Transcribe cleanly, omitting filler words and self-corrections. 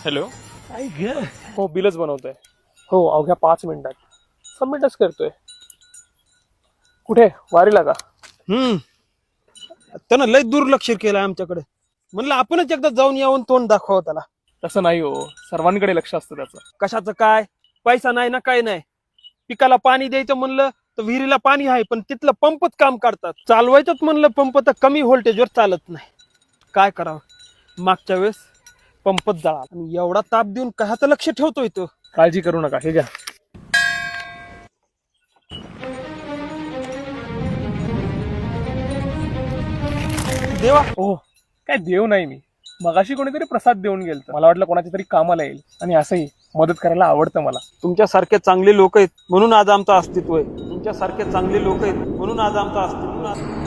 Hello. हो बिलच बनवतोय. हो अवघ्या 5 मिनिटात सबमिटच करतोय. कुठे वारीला का? त्यानं लय दुर्लक्ष केलं आमच्याकडे. म्हणलं आपणच एकदा जाऊन यावं तोंड दाखवा त्याला. तसं नाही हो, सर्वांकडे लक्ष असतं त्याचं. कशाचं काय, पैसा नाही ना काय नाही. पिकाला पाणी द्यायचं म्हणलं तर विहिरीला पाणी आहे पण तिथलं पंपच काम करतात. चालवायचंच म्हणलं पंप तर कमी व्होल्टेजवर चालत नाही. काय करावं, मागच्या वेळेस पंपच जळाला आणि एवढा ताप देऊन कशाचं लक्ष ठेवतोय तो. काळजी करू नका, हे घ्या. देवा, हो काय देव नाही मी. मगाशी कोणीतरी प्रसाद देऊन गेलं, मला वाटलं कोणाच्या तरी कामाला येईल. आणि असंही मदत करायला आवडतं मला. तुमच्यासारखे चांगले लोक आहेत म्हणून आज आमचं अस्तित्व आहे. तुमच्यासारखे चांगले लोक आहेत म्हणून आज आमचं अस्तित्व.